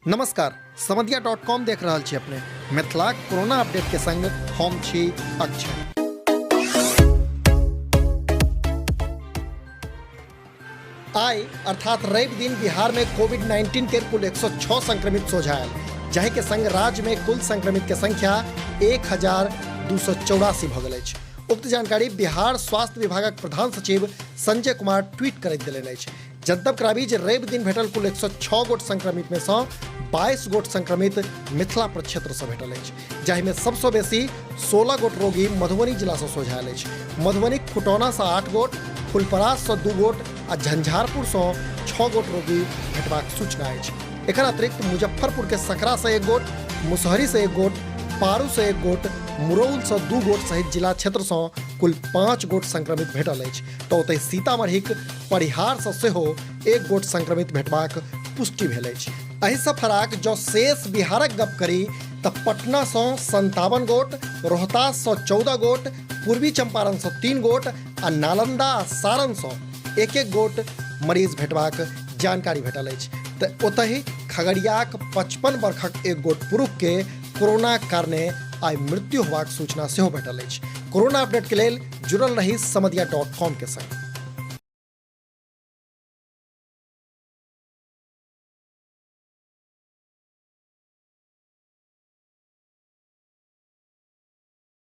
नमस्कार, समधिया.com देख रहल छी अपने मिथिलाक कोरोना अपडेट के संग हम छी अक्षय। आइ अर्थात रवि दिन बिहार में कोविड-19 के कुल 106 संक्रमित सोझायल, जाहि के संग राज्य में कुल संक्रमित के संख्या 1284 भ गेल अछि। उक्त जानकारी बिहार स्वास्थ्य विभागक प्रधान सचिव संजय कुमार ट्वीट करैत देलनि अछि। जनतब कराबी जे रवि दिन भेटल कुल 106 गोट संक्रमित में सँ 22 गोट संक्रमित मिथिला प्रक्षेत्र से भेटल अछि, जाहिमे सबसँ बेसी 16 गोट रोगी मधुबनी जिला से सोझायल अछि। मधुबनी खुटौना से 8 गोट, फुलपरास से 2 गोट आ झंझारपुर से 6 गोट रोगी भेटबाक सूचना अछि। एकर अतिरिक्त मुजफ्फरपुर के सकरा से 1 गोट, मुसहरी से 1 गोट, पारू से 1 गोट, मुरौल से 2 गोट सहित जिला क्षेत्र से कुल 5 गोट संक्रमित भेटल अछि। तो ओतहि सीतामढ़ीक परिहार से सेहो 1 गोट संक्रमित भेटबाक पुष्टि भेल अछि। एहि सँ फराक जो शेष बिहारक गप करी तऽ पटना से 57 गोट, रोहतास से 14 गोट, पूर्वी चंपारण से 3 गोट आ नालंदा आ सारण से 1-1 गोट मरीज भेटबाक जानकारी भेटल अछि। तऽ ओतहि खगड़ियाक 55 वर्षक 1 गोट पुरुष के कोरोना कारणे आइ मृत्यु होबाक सूचना सेहो भेटल अछि। कोरोना अपडेट के लेल जुड़ल रही समधिया.com के संग।